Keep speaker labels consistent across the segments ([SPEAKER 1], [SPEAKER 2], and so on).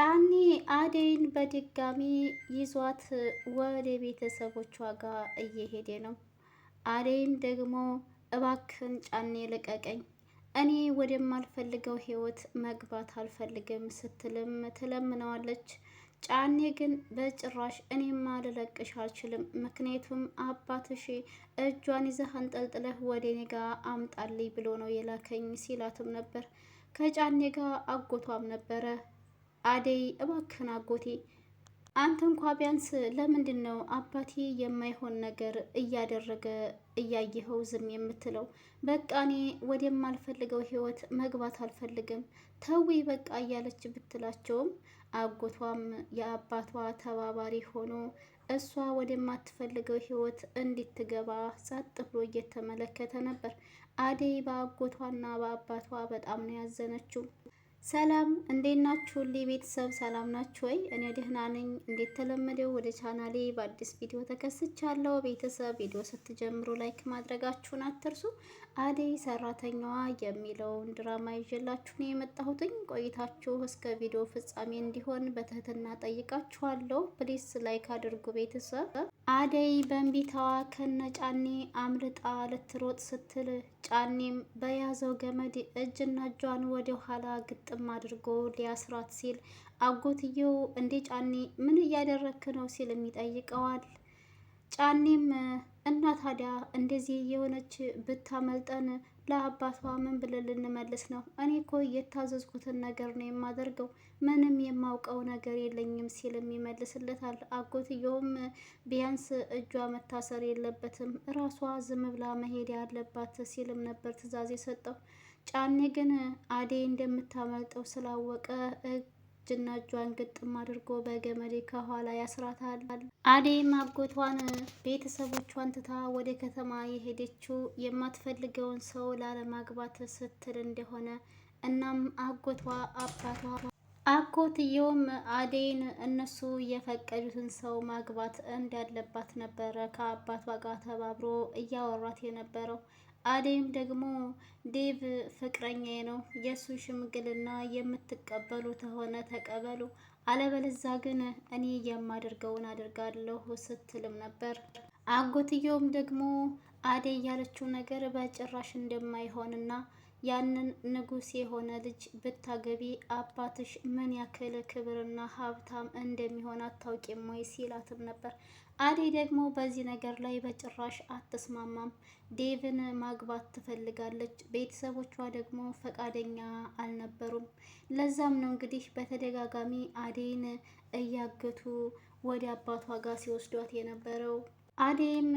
[SPEAKER 1] ጫኔ አደይን በድጋሚ ይዟት ወደ ቤተሰቦቿ ጋር እየሄደ ነው። አደይም ደግሞ እባክን ጫኔ ልቀቀኝ፣ እኔ ወደማልፈልገው ህይወት መግባት አልፈልግም ስትልም ትለምነዋለች። ጫኔ ግን በጭራሽ እኔማ ልለቅሽ አልችልም፣ ምክንያቱም አባትሽ እጇን ይዘህ አንጠልጥለህ ወደ እኔ ጋ አምጣልኝ ብሎ ነው የላከኝ ሲላትም ነበር። ከጫኔ ጋር አጎቷም ነበረ። አደይ እባክህን አጎቴ አንተ እንኳ ቢያንስ ለምንድን ነው አባቴ የማይሆን ነገር እያደረገ እያየኸው ዝም የምትለው? በቃ እኔ ወደማልፈልገው ህይወት መግባት አልፈልግም ተዊ በቃ እያለች ብትላቸውም አጎቷም የአባቷ ተባባሪ ሆኖ እሷ ወደማትፈልገው ህይወት እንድትገባ ጸጥ ብሎ እየተመለከተ ነበር። አደይ በአጎቷና በአባቷ በጣም ነው ያዘነችው። ሰላም እንዴት ናችሁልኝ ቤተሰብ? ሰላም ናችሁ ወይ? እኔ ደህና ነኝ። እንዴት ተለመደው ወደ ቻናሌ በአዲስ ቪዲዮ ተከስቻለሁ። ቤተሰብ ቪዲዮ ስትጀምሩ ላይክ ማድረጋችሁን አትርሱ። አደይ ሰራተኛዋ የሚለውን ድራማ ይዤላችሁ ነው የመጣሁትኝ። ቆይታችሁ እስከ ቪዲዮ ፍጻሜ እንዲሆን በትህትና ጠይቃችኋለሁ። ፕሊስ ላይክ አድርጉ ቤተሰብ። አደይ በእንቢታዋ ከነ ጫኔ አምልጣ ልትሮጥ ስትል ጫኔም በያዘው ገመድ እጅና እጇን ወደ ኋላ ግጥም አድርጎ ሊያስራት ሲል አጎትየው እንዴ ጫኔ ምን እያደረክ ነው ሲልም ይጠይቀዋል። ጫኔም እና ታዲያ እንደዚህ የሆነች ብታመልጠን ለአባቷ ምን ብለን ልንመልስ ነው? እኔ እኮ የታዘዝኩትን ነገር ነው የማደርገው፣ ምንም የማውቀው ነገር የለኝም ሲልም ይመልስለታል። አጎትየውም ቢያንስ እጇ መታሰር የለበትም ራሷ ዝም ብላ መሄድ ያለባት ሲልም ነበር ትዕዛዝ የሰጠው። ጫኔ ግን አደይ እንደምታመልጠው ስላወቀ እጅና እጇን ግጥም አድርጎ በገመድ ከኋላ ያስራታል። አደይም አጎቷን ቤተሰቦቿን ትታ ወደ ከተማ የሄደችው የማትፈልገውን ሰው ላለማግባት ስትል እንደሆነ እናም አጎትየውም አደይን እነሱ የፈቀዱትን ሰው ማግባት እንዳለባት ነበረ ከአባቷ ጋር ተባብሮ እያወራት የነበረው። አደይም ደግሞ ዴቭ ፍቅረኛዬ ነው፣ የእሱ ሽምግልና የምትቀበሉ ከሆነ ተቀበሉ፣ አለበለዛ ግን እኔ የማደርገውን አድርጋለሁ ስትልም ነበር። አጎትየውም ደግሞ አደይ ያለችው ነገር በጭራሽ እንደማይሆንና ያንን ንጉስ የሆነ ልጅ ብታገቢ አባትሽ ምን ያክል ክብርና ሀብታም እንደሚሆን አታውቂም ወይ ሲላትም ነበር። አደይ ደግሞ በዚህ ነገር ላይ በጭራሽ አትስማማም። ዴቭን ማግባት ትፈልጋለች። ቤተሰቦቿ ደግሞ ፈቃደኛ አልነበሩም። ለዛም ነው እንግዲህ በተደጋጋሚ አደይን እያገቱ ወደ አባቷ ጋር ሲወስዷት የነበረው። አደይም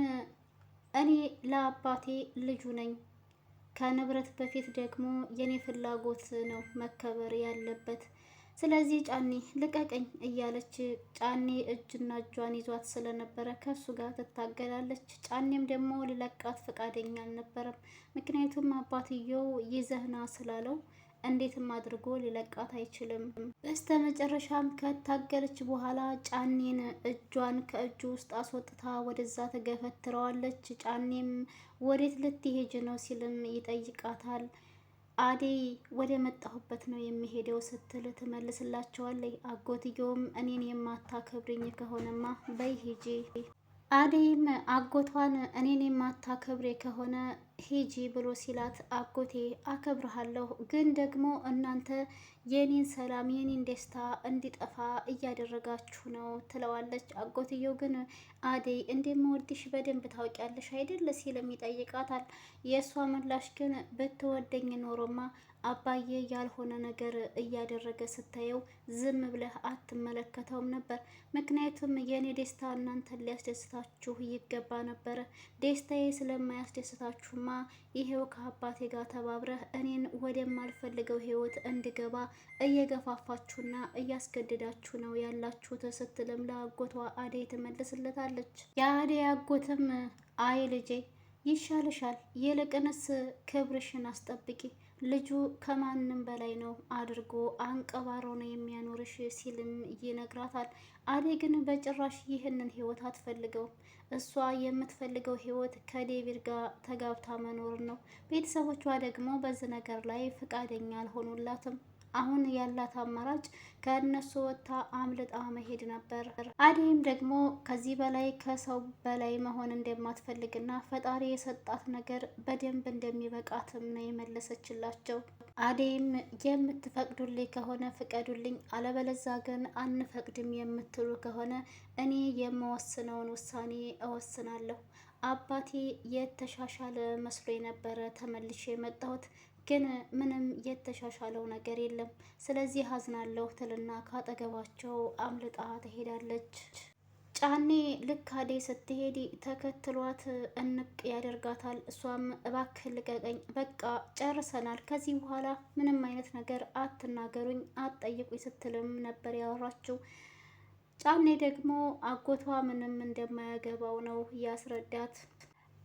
[SPEAKER 1] እኔ ለአባቴ ልጁ ነኝ፣ ከንብረት በፊት ደግሞ የኔ ፍላጎት ነው መከበር ያለበት፣ ስለዚህ ጫኔ ልቀቀኝ እያለች ጫኔ እጅና እጇን ይዟት ስለነበረ ከሱ ጋር ትታገላለች። ጫኔም ደግሞ ሊለቃት ፈቃደኛ አልነበረም። ምክንያቱም አባትየው ይዘህና ስላለው እንዴትም አድርጎ ሊለቃት አይችልም። በስተ መጨረሻም ከታገለች በኋላ ጫኔን እጇን ከእጁ ውስጥ አስወጥታ ወደዛ ትገፈትረዋለች። ጫኔም ወዴት ልትሄጅ ነው ሲልም ይጠይቃታል። አደይ ወደ መጣሁበት ነው የሚሄደው ስትል ትመልስላቸዋለች። አጎትየውም እኔን የማታከብርኝ ከሆነማ በይ ሂጂ። አደይም አጎቷን እኔን የማታከብሬ ከሆነ ሂጂ ብሎ ሲላት አጎቴ አከብርሃለሁ፣ ግን ደግሞ እናንተ የኔን ሰላም የኔን ደስታ እንዲጠፋ እያደረጋችሁ ነው ትለዋለች። አጎትየው ግን አደይ እንደምወድሽ በደንብ ታውቂያለሽ አይደል ሲልም ይጠይቃታል። የእሷ ምላሽ ግን ብትወደኝ ኖሮማ አባዬ ያልሆነ ነገር እያደረገ ስታየው ዝም ብለህ አትመለከተውም ነበር። ምክንያቱም የኔ ደስታ እናንተን ሊያስደስታችሁ ይገባ ነበረ። ደስታዬ ስለማያስደስታችሁማ ይሄው ከአባቴ ጋር ተባብረህ እኔን ወደማልፈልገው ህይወት እንድገባ እየገፋፋችሁና እያስገድዳችሁ ነው ያላችሁት ስትልም ለአጎቷ አደይ ትመልስለታለች። የአደይ አጎትም አይ ልጄ ይሻልሻል፣ ይልቅንስ ክብርሽን አስጠብቂ፣ ልጁ ከማንም በላይ ነው አድርጎ አንቀባሮ ነው የሚያኖርሽ ሲልም ይነግራታል። አደይ ግን በጭራሽ ይህንን ህይወት አትፈልገውም። እሷ የምትፈልገው ህይወት ከዴቪድ ጋር ተጋብታ መኖር ነው። ቤተሰቦቿ ደግሞ በዚህ ነገር ላይ ፈቃደኛ አልሆኑላትም። አሁን ያላት አማራጭ ከእነሱ ወጥታ አምልጣ መሄድ ነበር። አደይም ደግሞ ከዚህ በላይ ከሰው በላይ መሆን እንደማትፈልግና ፈጣሪ የሰጣት ነገር በደንብ እንደሚበቃትም ነው የመለሰችላቸው። አደይም የምትፈቅዱልኝ ከሆነ ፍቀዱልኝ፣ አለበለዛ ግን አንፈቅድም የምትሉ ከሆነ እኔ የምወስነውን ውሳኔ እወስናለሁ። አባቴ የተሻሻለ መስሎ የነበረ ተመልሼ የመጣሁት ግን ምንም የተሻሻለው ነገር የለም። ስለዚህ አዝናለሁ ትልና ካጠገባቸው አምልጣ ትሄዳለች። ጫኔ ልክ አደይ ስትሄድ ተከትሏት እንቅ ያደርጋታል። እሷም እባክህ ልቀቀኝ፣ በቃ ጨርሰናል፣ ከዚህ በኋላ ምንም አይነት ነገር አትናገሩኝ፣ አትጠይቁኝ ስትልም ነበር ያወራችው። ጫኔ ደግሞ አጎቷ ምንም እንደማያገባው ነው ያስረዳት።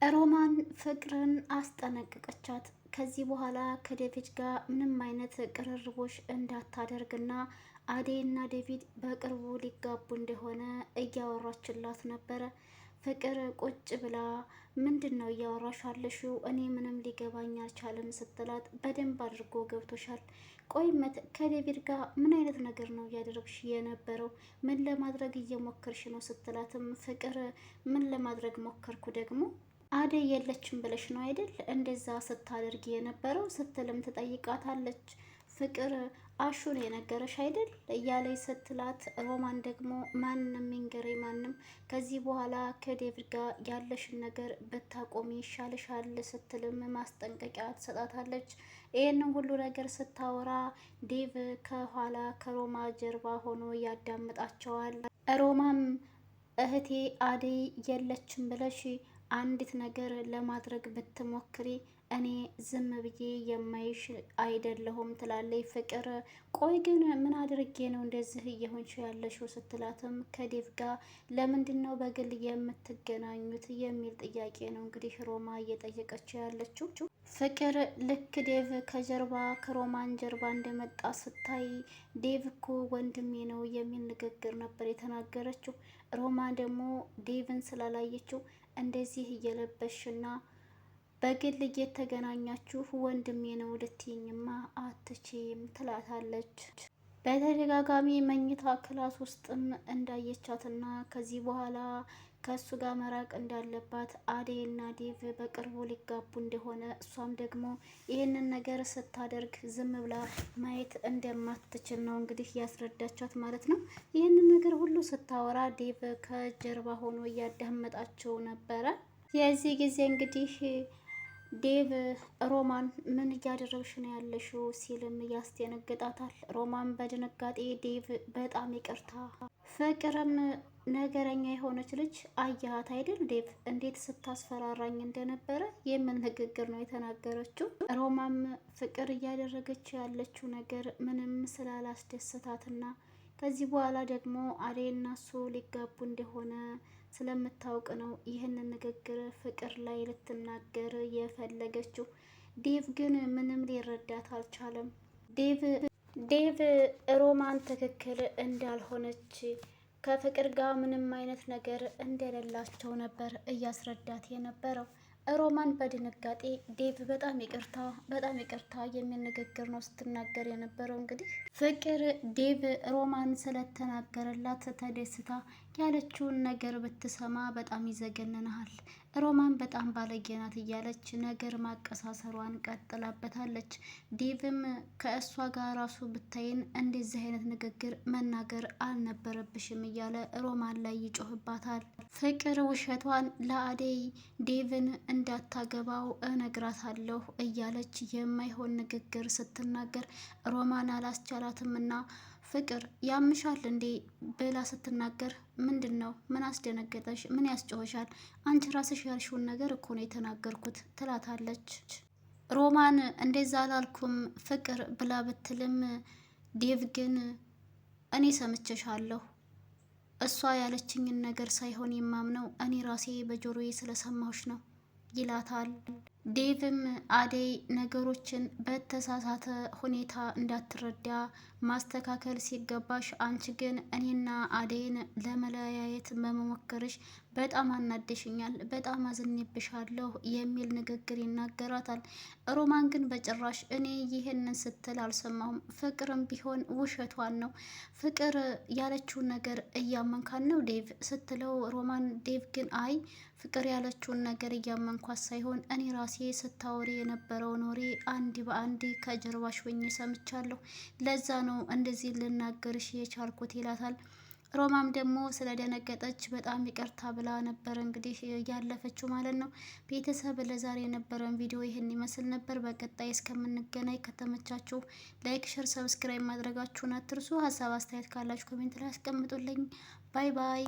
[SPEAKER 1] ሮማን ፍቅርን አስጠነቀቀቻት። ከዚህ በኋላ ከዴቪድ ጋር ምንም አይነት ቅርርቦች እንዳታደርግና አደይና ዴቪድ በቅርቡ ሊጋቡ እንደሆነ እያወራችላት ነበረ። ፍቅር ቁጭ ብላ ምንድን ነው እያወራሻለሽው? እኔ ምንም ሊገባኝ አልቻለም ስትላት በደንብ አድርጎ ገብቶሻል። ቆይ ከዴቪድ ጋር ምን አይነት ነገር ነው እያደረግሽ የነበረው? ምን ለማድረግ እየሞከርሽ ነው ስትላትም ፍቅር ምን ለማድረግ ሞከርኩ ደግሞ አደይ የለችም ብለሽ ነው አይደል እንደዛ ስታደርጊ የነበረው ስትልም ትጠይቃታለች። ፍቅር አሹን የነገረሽ አይደል እያለች ስትላት፣ ሮማን ደግሞ ማንም ይንገረኝ ማንም፣ ከዚህ በኋላ ከዴቪድ ጋር ያለሽን ነገር ብታቆሚ ይሻልሻል ስትልም ማስጠንቀቂያ ትሰጣታለች። ይህንን ሁሉ ነገር ስታወራ ዴቭ ከኋላ ከሮማ ጀርባ ሆኖ ያዳምጣቸዋል። ሮማም እህቴ አደይ የለችም ብለሽ አንዲት ነገር ለማድረግ ብትሞክሪ እኔ ዝም ብዬ የማይሽ አይደለሁም ትላለች ፍቅር። ቆይ ግን ምን አድርጌ ነው እንደዚህ እየሆንሽ ያለሽው ስትላትም ከዴቭ ጋር ለምንድን ነው በግል የምትገናኙት የሚል ጥያቄ ነው እንግዲህ ሮማ እየጠየቀች ያለችው። ፍቅር ልክ ዴቭ ከጀርባ ከሮማን ጀርባ እንደመጣ ስታይ ዴቭ እኮ ወንድሜ ነው የሚል ንግግር ነበር የተናገረችው። ሮማ ደግሞ ዴቭን ስላላየችው እንደዚህ እየለበሽና በግል እየተገናኛችሁ ወንድሜ ነው ልትይኝማ አትችይም ትላታለች። በተደጋጋሚ መኝታ ክላስ ውስጥም እንዳየቻትና ከዚህ በኋላ ከእሱ ጋር መራቅ እንዳለባት አደይና ዴቭ በቅርቡ ሊጋቡ እንደሆነ እሷም ደግሞ ይህንን ነገር ስታደርግ ዝም ብላ ማየት እንደማትችል ነው እንግዲህ ያስረዳቻት ማለት ነው። ይህንን ነገር ሁሉ ስታወራ ዴቭ ከጀርባ ሆኖ እያዳመጣቸው ነበረ። የዚህ ጊዜ እንግዲህ ዴቭ ሮማን ምን እያደረግሽ ነው ያለሽው ሲልም ያስደነግጣታል። ሮማን በድንጋጤ ዴቭ በጣም ይቅርታ። ፍቅርም ነገረኛ የሆነች ልጅ አያት አይደል ዴቭ እንዴት ስታስፈራራኝ እንደነበረ የሚል ንግግር ነው የተናገረችው። ሮማም ፍቅር እያደረገች ያለችው ነገር ምንም ስላላስደሰታትና ከዚህ በኋላ ደግሞ አደይና እሱ ሊጋቡ እንደሆነ ስለምታውቅ ነው ይህንን ንግግር ፍቅር ላይ ልትናገር የፈለገችው። ዴቭ ግን ምንም ሊረዳት አልቻለም። ዴቭ ሮማን ትክክል እንዳልሆነች ከፍቅር ጋር ምንም አይነት ነገር እንደሌላቸው ነበር እያስረዳት የነበረው። ሮማን በድንጋጤ ዴቭ በጣም ይቅርታ የሚል ንግግር ነው ስትናገር የነበረው። እንግዲህ ፍቅር ዴቭ ሮማን ስለተናገረላት ተደስታ ያለችውን ነገር ብትሰማ በጣም ይዘገንናል። ሮማን በጣም ባለጌ ናት እያለች ነገር ማቀሳሰሯን ቀጥላበታለች። ዴቭም ከእሷ ጋር ራሱ ብታይን እንደዚህ አይነት ንግግር መናገር አልነበረብሽም እያለ ሮማን ላይ ይጮህባታል። ፍቅር ውሸቷን ለአደይ ዴቭን እንዳታገባው እነግራታለሁ እያለች የማይሆን ንግግር ስትናገር ሮማን አላስቻላትም እና ፍቅር ያምሻል እንዴ ብላ ስትናገር ምንድን ነው? ምን አስደነገጠሽ? ምን ያስጨወሻል? አንቺ ራስሽ ያልሽውን ነገር እኮ ነው የተናገርኩት ትላታለች። ሮማን እንደዛ አላልኩም ፍቅር ብላ ብትልም ዴቭ ግን እኔ ሰምቼሻለሁ፣ እሷ ያለችኝን ነገር ሳይሆን የማምነው እኔ ራሴ በጆሮዬ ስለሰማሁሽ ነው ይላታል። ዴቭም አደይ ነገሮችን በተሳሳተ ሁኔታ እንዳትረዳ ማስተካከል ሲገባሽ አንቺ ግን እኔና አደይን ለመለያየት መሞከርሽ በጣም አናደሽኛል፣ በጣም አዝኜብሻለሁ የሚል ንግግር ይናገራታል። ሮማን ግን በጭራሽ እኔ ይህንን ስትል አልሰማሁም። ፍቅርም ቢሆን ውሸቷን ነው። ፍቅር ያለችውን ነገር እያመንካን ነው ዴቭ ስትለው ሮማን ዴቭ ግን አይ ፍቅር ያለችውን ነገር እያመንኳት ሳይሆን እኔ ራሴ ስታወሪ የነበረውን ወሬ አንድ በአንድ ከጀርባሽ ሆኜ ሰምቻለሁ። ለዛ ነው እንደዚህ ልናገርሽ የቻልኩት ይላታል። ሮማም ደግሞ ስለደነገጠች በጣም ይቅርታ ብላ ነበር እንግዲህ ያለፈችው ማለት ነው። ቤተሰብ ለዛሬ የነበረን ቪዲዮ ይህን ይመስል ነበር። በቀጣይ እስከምንገናኝ ከተመቻችሁ ላይክ፣ ሸር፣ ሰብስክራይብ ማድረጋችሁን አትርሱ። ሀሳብ አስተያየት ካላችሁ ኮሜንት ላይ አስቀምጡልኝ። ባይ ባይ።